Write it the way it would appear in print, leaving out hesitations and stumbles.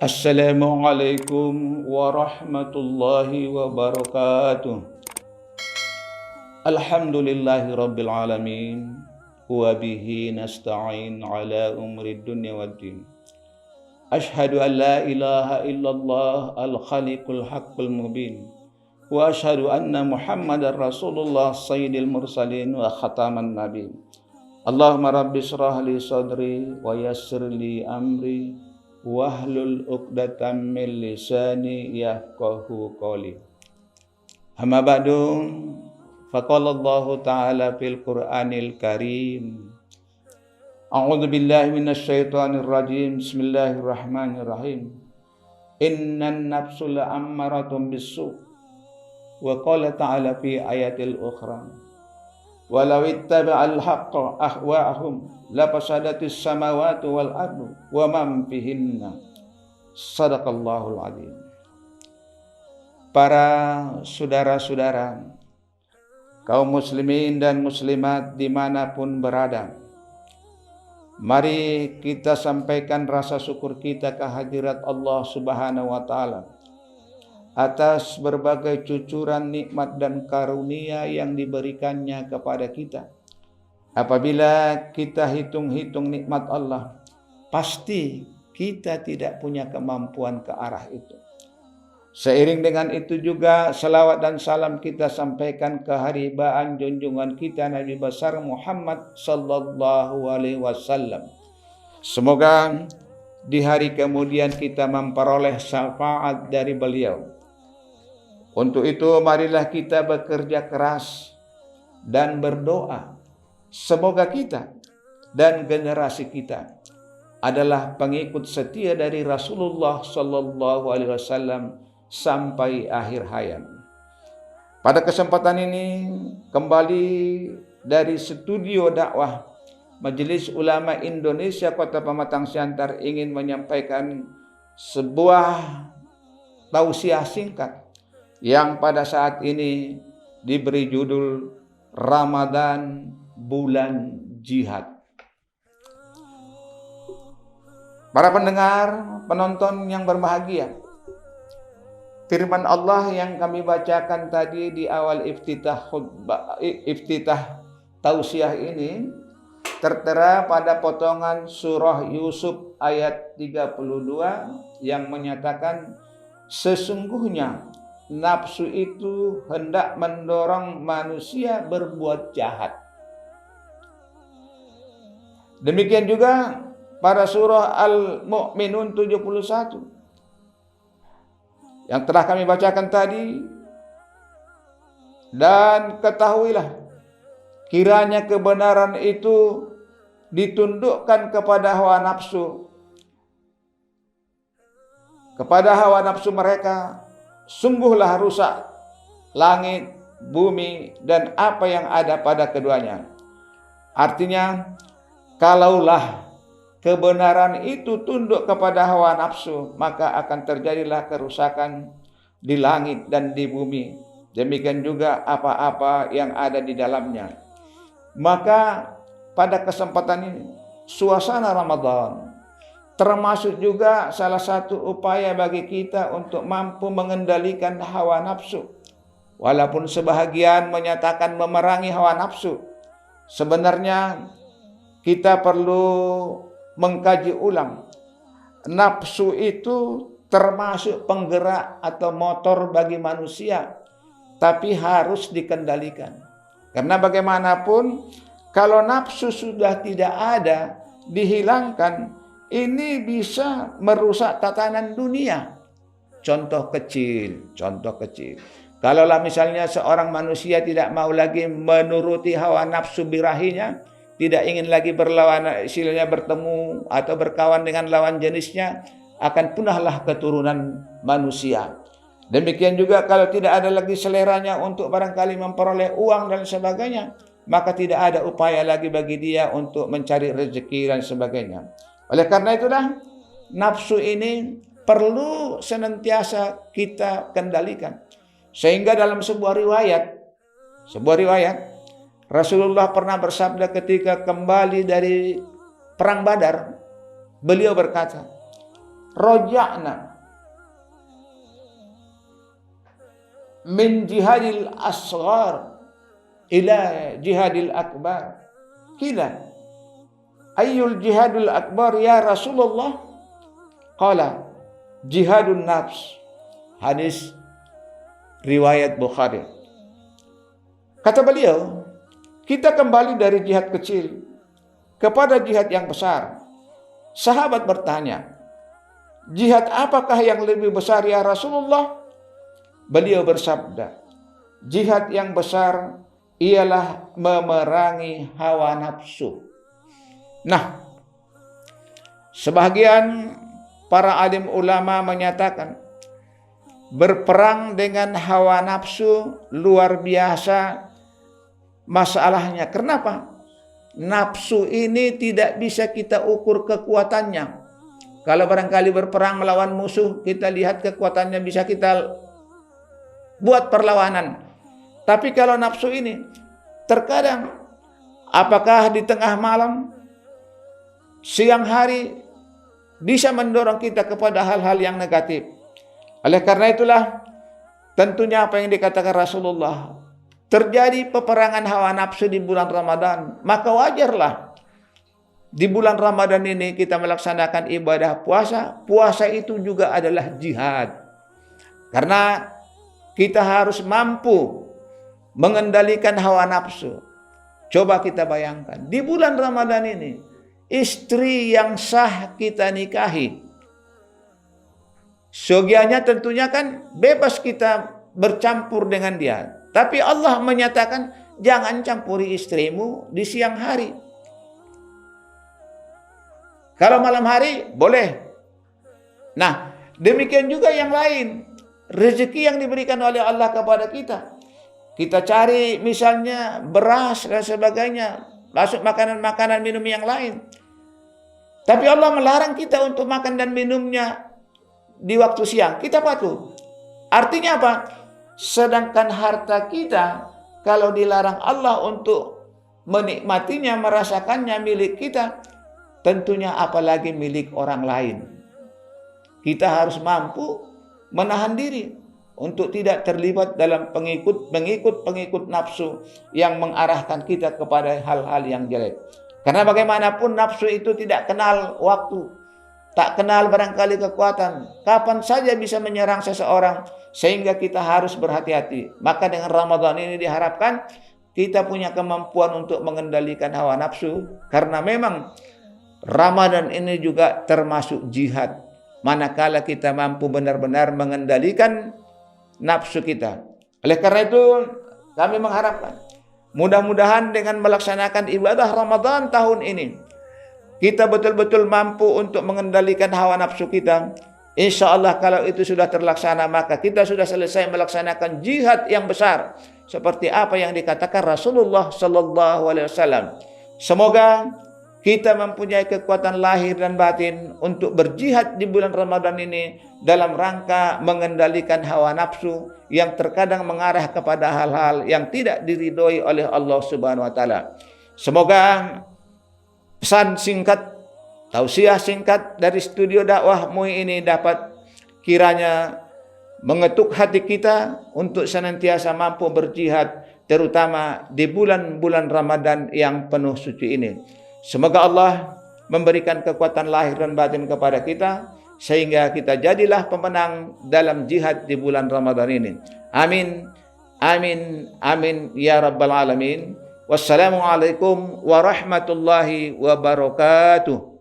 Assalamualaikum warahmatullahi wabarakatuh. Alhamdulillahi rabbil alamin. Wa bihi nasta'in ala umri dunya waddin. Ashhadu an la ilaha illallah al-khaliqul haqqul mubin. Wa ashhadu anna Muhammadar Rasulullah sayyidil mursalin wa khataman nabi. Allahumma rabbi shrah li sadri wa yassir li amri wahlul 'uqdatam min lisani yafqahu qawli. Amma ba'du, faqala Allah ta'ala fil Qur'anil Karim. A'udzu billahi minasy syaithanir rajim. Bismillahirrahmanirrahim. Innan nafsa la'ammaratun bis-su'. Wa qala ta'ala fi ayatil ukhra. Walau ittaba'al haqqa ahwa'ahum lafasadatis samawati wal ardu wa man fihinna. Shadaqallahul adzim. Para saudara-saudara, kaum muslimin dan muslimat dimanapun berada, mari kita sampaikan rasa syukur kita kehadirat Allah Subhanahu wa Ta'ala atas berbagai cucuran nikmat dan karunia yang diberikannya kepada kita. Apabila kita hitung-hitung nikmat Allah, pasti kita tidak punya kemampuan ke arah itu. Seiring dengan itu juga salawat dan salam kita sampaikan ke haribaan junjungan kita Nabi besar Muhammad sallallahu alaihi wasallam. Semoga di hari kemudian kita memperoleh syafaat dari beliau. Untuk itu marilah kita bekerja keras dan berdoa. Semoga kita dan generasi kita adalah pengikut setia dari Rasulullah sallallahu alaihi wasallam sampai akhir hayat. Pada kesempatan ini kembali dari studio dakwah Majelis Ulama Indonesia Kota Pematang Siantar ingin menyampaikan sebuah tausiah singkat yang pada saat ini diberi judul Ramadan Bulan Jihad. Para pendengar, penonton yang berbahagia, firman Allah yang kami bacakan tadi di awal iftitah tausiah ini tertera pada potongan surah Yusuf ayat 32 yang menyatakan sesungguhnya nafsu itu hendak mendorong manusia berbuat jahat. Demikian juga pada surah Al-Mu'minun 71 yang telah kami bacakan tadi. Dan ketahuilah, kiranya kebenaran itu ditundukkan kepada hawa nafsu. Kepada hawa nafsu mereka, sungguhlah rusak langit, bumi, dan apa yang ada pada keduanya. Artinya, kalaulah kebenaran itu tunduk kepada hawa nafsu, maka akan terjadilah kerusakan di langit dan di bumi. Demikian juga apa-apa yang ada di dalamnya. Maka pada kesempatan ini, suasana Ramadan termasuk juga salah satu upaya bagi kita untuk mampu mengendalikan hawa nafsu. Walaupun sebahagian menyatakan memerangi hawa nafsu, sebenarnya kita perlu mengkaji ulang. Nafsu itu termasuk penggerak atau motor bagi manusia, tapi harus dikendalikan. Karena bagaimanapun, kalau nafsu sudah tidak ada, dihilangkan, ini bisa merusak tatanan dunia. Contoh kecil. Kalaulah misalnya seorang manusia tidak mau lagi menuruti hawa nafsu birahinya, tidak ingin lagi berlawan, istilahnya bertemu atau berkawan dengan lawan jenisnya, akan punahlah keturunan manusia. Demikian juga kalau tidak ada lagi seleranya untuk barangkali memperoleh uang dan sebagainya, maka tidak ada upaya lagi bagi dia untuk mencari rezeki dan sebagainya. Oleh karena itulah, nafsu ini perlu senantiasa kita kendalikan. Sehingga dalam sebuah riwayat, Rasulullah pernah bersabda ketika kembali dari perang Badar, beliau berkata, raja'na min jihadil asghar ila jihadil akbar. Qila ayyul jihadul akbar ya Rasulullah? Qala jihadun nafs. Hadis riwayat Bukhari. Kata beliau, kita kembali dari jihad kecil kepada jihad yang besar. Sahabat bertanya, jihad apakah yang lebih besar ya Rasulullah? Beliau bersabda, jihad yang besar ialah memerangi hawa nafsu. Nah, sebagian para alim ulama menyatakan berperang dengan hawa nafsu luar biasa masalahnya. Kenapa? Nafsu ini tidak bisa kita ukur kekuatannya. Kalau barangkali berperang melawan musuh, kita lihat kekuatannya, bisa kita buat perlawanan. Tapi kalau nafsu ini, terkadang apakah di tengah malam, siang hari, bisa mendorong kita kepada hal-hal yang negatif. Oleh karena itulah, tentunya apa yang dikatakan Rasulullah, terjadi peperangan hawa nafsu di bulan Ramadan, maka wajarlah di bulan Ramadan ini kita melaksanakan ibadah puasa. Puasa itu juga adalah jihad. Karena kita harus mampu mengendalikan hawa nafsu. Coba kita bayangkan, di bulan Ramadan ini, istri yang sah kita nikahi, seyogianya tentunya kan bebas kita bercampur dengan dia. Tapi Allah menyatakan, jangan campuri istrimu di siang hari. Kalau malam hari, boleh. Nah, demikian juga yang lain. Rezeki yang diberikan oleh Allah kepada kita. Kita cari misalnya beras dan sebagainya. Masuk makanan-makanan minum yang lain. Tapi Allah melarang kita untuk makan dan minumnya di waktu siang. Kita patuh. Artinya apa? Sedangkan harta kita, kalau dilarang Allah untuk menikmatinya, merasakannya milik kita, tentunya apalagi milik orang lain. Kita harus mampu menahan diri untuk tidak terlibat dalam pengikut nafsu yang mengarahkan kita kepada hal-hal yang jelek. Karena bagaimanapun nafsu itu tidak kenal waktu, tak kenal barangkali kekuatan. Kapan saja bisa menyerang seseorang, sehingga kita harus berhati-hati. Maka dengan Ramadan ini diharapkan kita punya kemampuan untuk mengendalikan hawa nafsu, karena memang Ramadan ini juga termasuk jihad. Manakala kita mampu benar-benar mengendalikan nafsu kita. Oleh karena itu kami mengharapkan, mudah-mudahan dengan melaksanakan ibadah Ramadan tahun ini, kita betul-betul mampu untuk mengendalikan hawa nafsu kita. Insya Allah kalau itu sudah terlaksana, maka kita sudah selesai melaksanakan jihad yang besar, seperti apa yang dikatakan Rasulullah Sallallahu Alaihi Wasallam. Semoga kita mempunyai kekuatan lahir dan batin untuk berjihad di bulan Ramadan ini dalam rangka mengendalikan hawa nafsu yang terkadang mengarah kepada hal-hal yang tidak diridhoi oleh Allah Subhanahu wa taala. Semoga pesan singkat, tausiah singkat dari studio dakwah MUI ini dapat kiranya mengetuk hati kita untuk senantiasa mampu berjihad, terutama di bulan-bulan Ramadan yang penuh suci ini. Semoga Allah memberikan kekuatan lahir dan batin kepada kita, sehingga kita jadilah pemenang dalam jihad di bulan Ramadan ini. Amin, amin, amin ya rabbal alamin. Wassalamualaikum warahmatullahi wabarakatuh.